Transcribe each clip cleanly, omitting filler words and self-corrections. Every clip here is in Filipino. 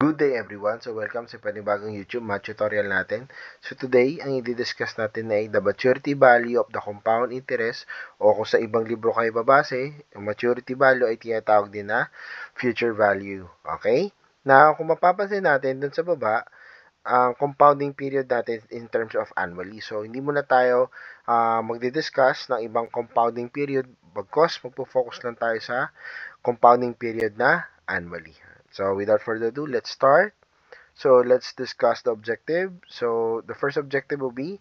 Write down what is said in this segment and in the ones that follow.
Good day everyone. So welcome sa panibagong YouTube math tutorial natin. So today, ang i-discuss natin ay the maturity value of the compound interest o kung sa ibang libro kayo babase, yung maturity value ay tinatawag din na future value. Okay? Now, kung mapapansin natin dun sa baba, ang compounding period natin in terms of annually. So, hindi muna tayo magdi-discuss ng ibang compounding period bagkos magpo-focus lang tayo sa compounding period na annually. So, without further ado, let's start. So, let's discuss the objective. So, the first objective will be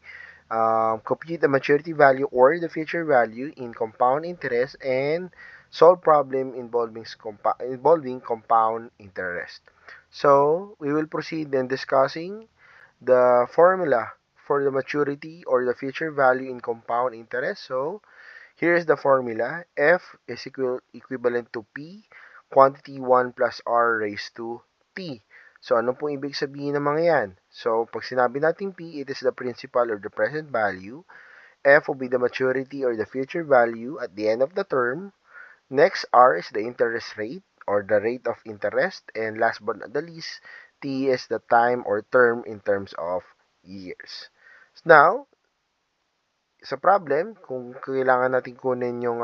compute the maturity value or the future value in compound interest and solve problem involving compound interest. So, we will proceed in discussing the formula for the maturity or the future value in compound interest. So, here is the formula. F is equivalent to P, quantity 1 plus R raised to T. So, ano pong ibig sabihin ng mga yan? So, pag sinabi natin P, it is the principal or the present value. F will be the maturity or the future value at the end of the term. Next, R is the interest rate or the rate of interest. And last but not the least, T is the time or term in terms of years. Now, sa problem, kung kailangan natin kunin yung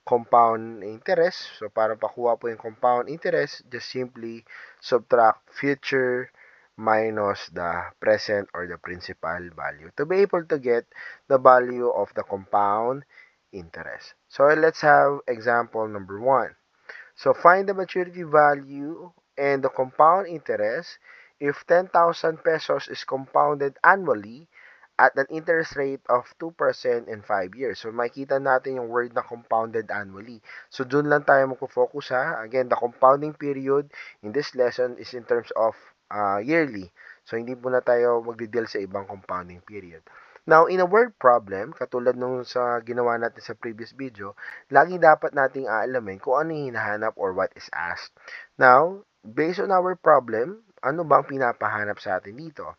compound interest, so para pakuha po yung compound interest, just simply subtract future minus the present or the principal value to be able to get the value of the compound interest. So let's have example number 1. So find the maturity value and the compound interest if 10,000 pesos is compounded annually at an interest rate of 2% in 5 years. So, makikita natin yung word na compounded annually. So, dun lang tayo magpo-focus ha. Again, the compounding period in this lesson is in terms of yearly. So, hindi po na tayo magdi-deal sa ibang compounding period. Now, in a word problem, katulad nung sa ginawa natin sa previous video, lagi dapat nating aalamin kung ano yung hinahanap or what is asked. Now, based on our problem, ano bang pinapahanap sa atin dito?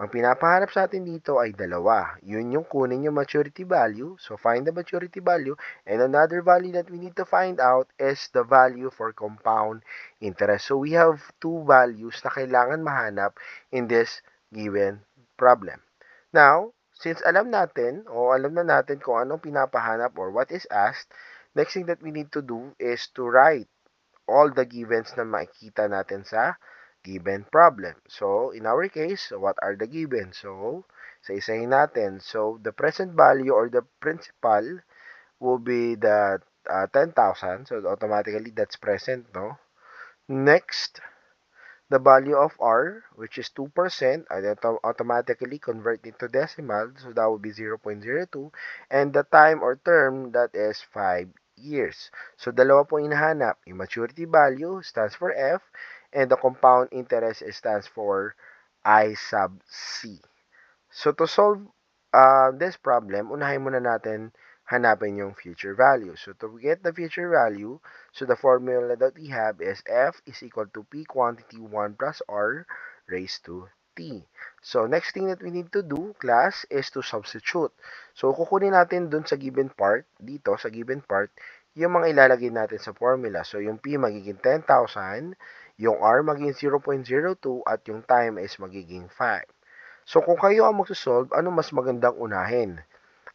Ang pinapahanap sa atin dito ay dalawa. Yun yung kunin yung maturity value. So, find the maturity value. And another value that we need to find out is the value for compound interest. So, we have two values na kailangan mahanap in this given problem. Now, since alam natin o alam na natin kung anong pinapahanap or what is asked, next thing that we need to do is to write all the givens na makikita natin sa given problem. So, in our case, what are the givens? So, isa-isahin natin. So, the present value or the principal will be the 10,000. So, automatically, that's present, no? Next, the value of R, which is 2%, automatically convert into decimal. So, that will be 0.02. And the time or term, that is 5 years. So, dalawa po hinahanap. Yung maturity value stands for F, and the compound interest stands for I sub C. So, to solve this problem, unahin muna natin hanapin yung future value. So, to get the future value, so the formula that we have is F is equal to P quantity 1 plus R raised to T. So, next thing that we need to do, class, is to substitute. So, kukunin natin dun sa given part, dito sa given part, yung mga ilalagay natin sa formula. So, yung P magiging 10,000, yung R magiging 0.02, at yung time is magiging 5. So, kung kayo ang magsosolve, ano mas magandang unahin?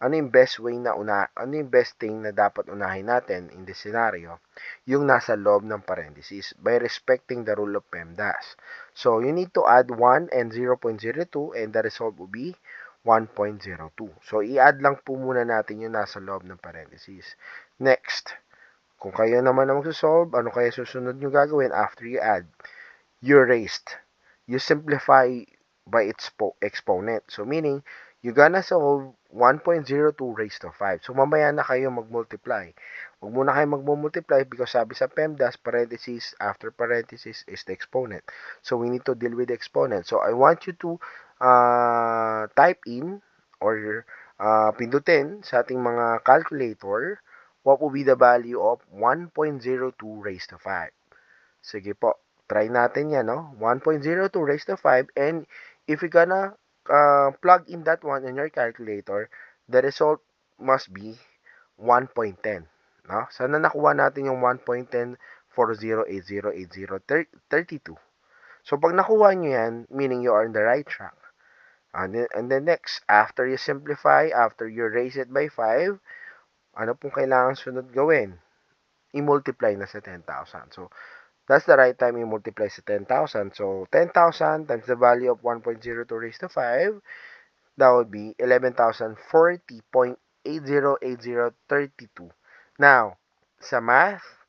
Ano yung best way na ano yung best thing na dapat unahin natin in this scenario? Yung nasa loob ng parentheses by respecting the rule of PEMDAS. So, you need to add 1 and 0.02 and the result will be 1.02. So, i-add lang po muna natin yung nasa loob ng parentheses. Next, kung kayo naman ang magsosolve, ano kaya susunod nyo gagawin after you add? You raised. You simplify by its exponent. So, meaning, you're gonna solve 1.02 raised to 5. So, mamaya na kayo mag-multiply. Huwag muna kayo mag-multiply because sabi sa PEMDAS, parenthesis, after parenthesis is the exponent. So, we need to deal with the exponent. So, I want you to type in or pindutin sa ating mga calculator what will be the value of 1.02 raised to 5. Sige po, try natin yan, no? 1.02 raised to 5, and if you're gonna plug in that one in your calculator, the result must be 1.10. No? Sana nakuha natin yung 1.10 40808032. So, pag nakuha nyo yan, meaning you are on the right track. And then next, after you simplify, after you raise it by 5, ano pong kailangan sunod gawin? I-multiply na sa 10,000. So, that's the right time i-multiply sa 10,000. So, 10,000 times the value of 1.02 raised to 5, that would be 11,040.808032. Now, sa math,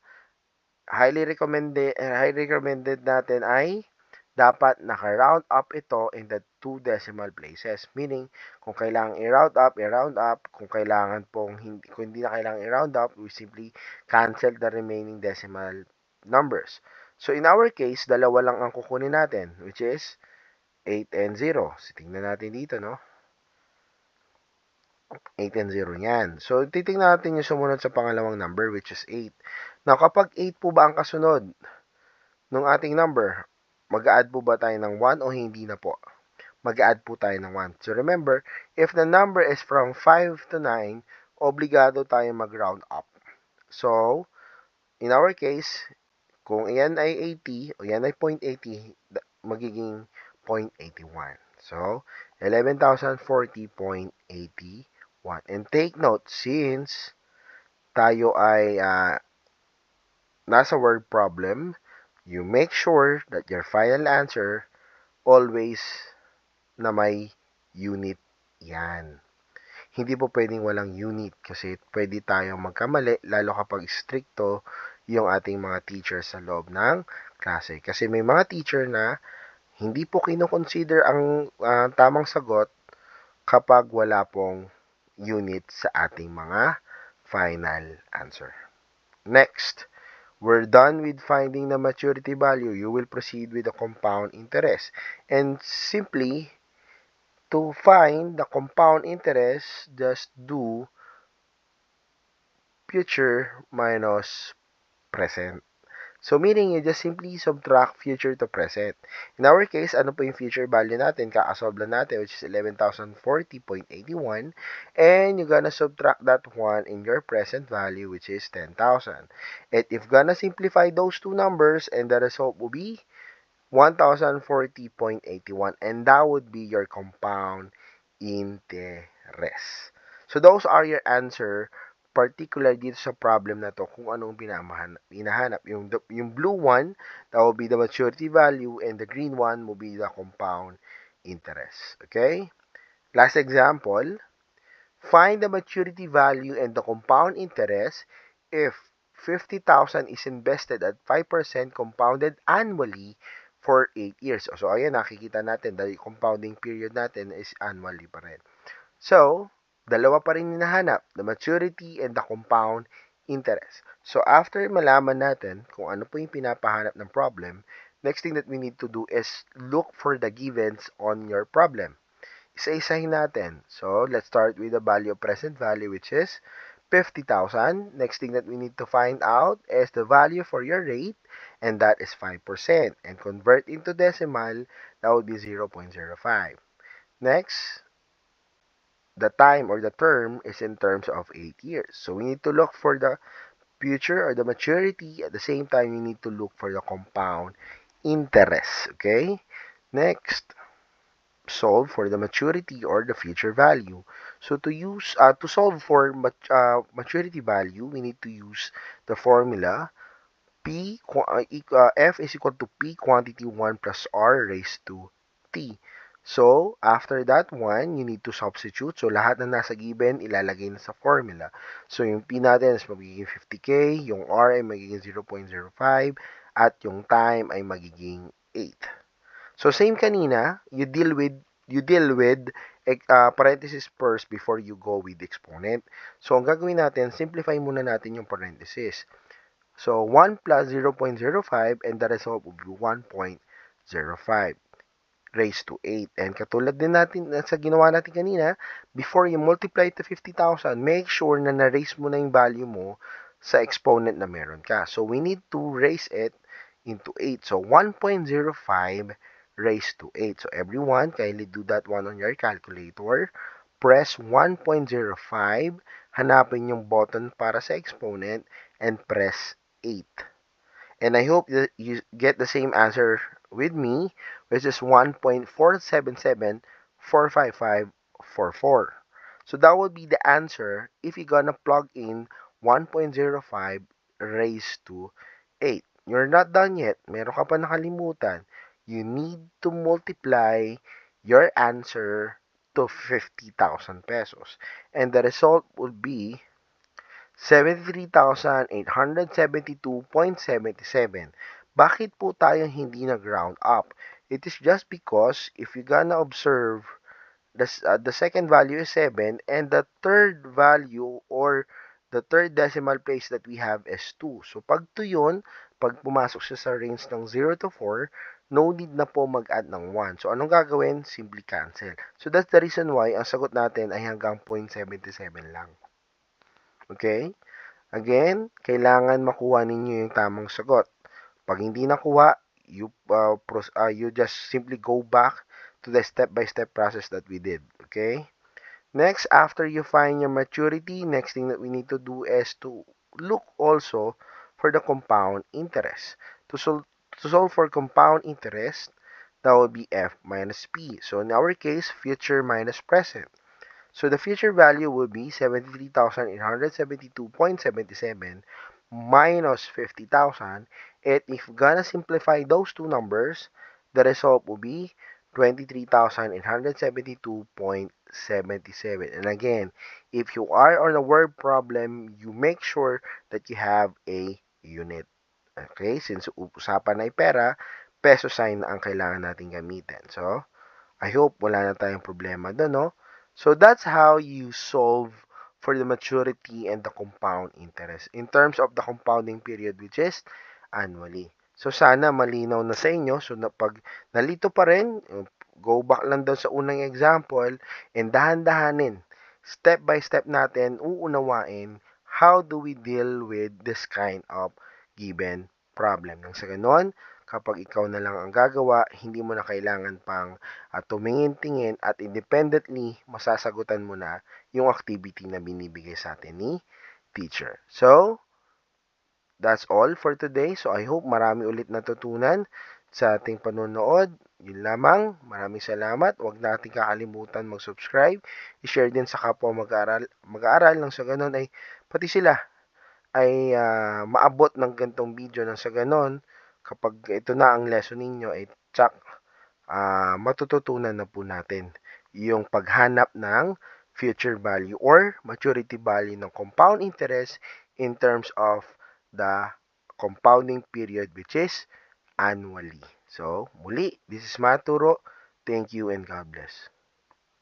highly recommended natin ay dapat naka-round up ito in the 2 decimal places. Meaning, kung kailangan i-round up, i-round up. Kung hindi na kailangan i-round up, we simply cancel the remaining decimal numbers. So, in our case, dalawa lang ang kukunin natin, which is 8 and 0. So, tingnan natin dito, no? 8 and 0 yan. So, titingnan natin yung sumunod sa pangalawang number, which is 8. Now, kapag 8 po ba ang kasunod ng ating number, mag-add po ba tayo ng 1 o hindi na po? Mag-add po tayo ng 1. So, remember, if the number is from 5 to 9, obligado tayo mag-round up. So, in our case, kung yan ay 80 o yan ay 0.80, magiging 0.81. So, 11,040.81. And take note, since tayo ay nasa word problem, you make sure that your final answer always na may unit yan. Hindi po pwedeng walang unit kasi pwede tayong magkamali lalo kapag stricto yung ating mga teacher sa loob ng klase. Kasi may mga teacher na hindi po kinoconsider ang tamang sagot kapag wala pong unit sa ating mga final answer. Next, we're done with finding the maturity value. You will proceed with the compound interest. And simply, to find the compound interest, just do future minus present. So, meaning you just simply subtract future to present. In our case, ano po yung future value natin? Kakasolve lang natin, which is 11,040.81. And you're gonna subtract that one in your present value, which is 10,000. And if gonna simplify those two numbers, and the result will be 1,040.81. And that would be your compound interest. So, those are your answer particular dito sa problem na to kung anong hinahanap. Yung blue one, that will be the maturity value, and the green one will be the compound interest. Okay? Last example, find the maturity value and the compound interest if 50,000 is invested at 5% compounded annually for 8 years. So, ayan, nakikita natin, the compounding period natin is annually pa rin. So, dalawa pa rin hinahanap, the maturity and the compound interest. So, after malaman natin kung ano po yung pinapahanap ng problem, next thing that we need to do is look for the givens on your problem. Isa-isahin natin. So, let's start with the value of present value, which is 50,000. Next thing that we need to find out is the value for your rate, and that is 5%. And convert into decimal, that would be 0.05. Next, the time or the term is in terms of 8 years. So we need to look for the future or the maturity. At the same time, you need to look for the compound interest. Okay? Next, solve for the maturity or the future value. So to solve for maturity value, we need to use the formula F is equal to P quantity 1 plus R raised to T. So, after that one, you need to substitute. So, lahat na nasa given, ilalagay na sa formula. So, yung P natin is magiging 50K, yung R ay magiging 0.05, at yung time ay magiging 8. So, same kanina, you deal with parenthesis first before you go with exponent. So, ang gagawin natin, simplify muna natin yung parenthesis. So, 1 plus 0.05, and the result will be 1.05 raised to 8. And katulad din natin sa ginawa natin kanina, before you multiply to 50,000, make sure na na-raise mo na yung value mo sa exponent na meron ka. So, we need to raise it into 8. So, 1.05 raised to 8. So, everyone, kindly do that one on your calculator. Press 1.05, hanapin yung button para sa exponent, and press 8. And I hope that you get the same answer with me, which is 1.47745544. So that would be the answer if you're gonna plug in 1.05 raised to 8. You're not done yet. Meron ka pa nakalimutan. You need to multiply your answer to 50,000 pesos. And the result would be 73,872.77. Bakit po tayo hindi nag-round up? It is just because if you're gonna observe, the second value is 7 and the third value or the third decimal place that we have is 2. So pag 2 yun, pag pumasok siya sa range ng 0 to 4, no need na po mag-add ng 1. So anong gagawin? Simply cancel. So that's the reason why ang sagot natin ay hanggang 0.77 lang. Okay? Again, kailangan makuha ninyo yung tamang sagot. Pag hindi nakuha, you just simply go back to the step-by-step process that we did. Okay? Next, after you find your maturity, next thing that we need to do is to look also for the compound interest. To solve for compound interest, that would be F minus P. So in our case, future minus present. So the future value will be 73,872.77 minus 50,000. And if gonna simplify those two numbers, the result will be 23,872.77. And again, if you are on a word problem, you make sure that you have a unit. Okay? Since usapan ay pera, peso sign na ang kailangan natin gamitin. So, I hope wala na tayong problema doon, no? So that's how you solve for the maturity and the compound interest in terms of the compounding period, which is annually. So sana malinaw na sa inyo. So pag nalito pa rin, go back lang doon sa unang example and dahan-dahanin, step by step natin uunawain how do we deal with this kind of given problem. Nang sa ganon, kapag ikaw na lang ang gagawa, hindi mo na kailangan pang tumingin-tingin at independently masasagutan mo na yung activity na binibigay sa atin ni teacher. So, that's all for today. So, I hope marami ulit natutunan sa ating panonood. Yun lamang. Maraming salamat. Huwag natin kakalimutan mag-subscribe. I-share din sa kapwa mag-aaral nang sa ganun ay pati sila ay maabot ng gantong video nang sa ganon kapag ito na ang lesson ninyo ay tsak matututunan na po natin yung paghanap ng future value or maturity value ng compound interest in terms of the compounding period which is annually. So, muli, this is Maturo. Thank you and God bless.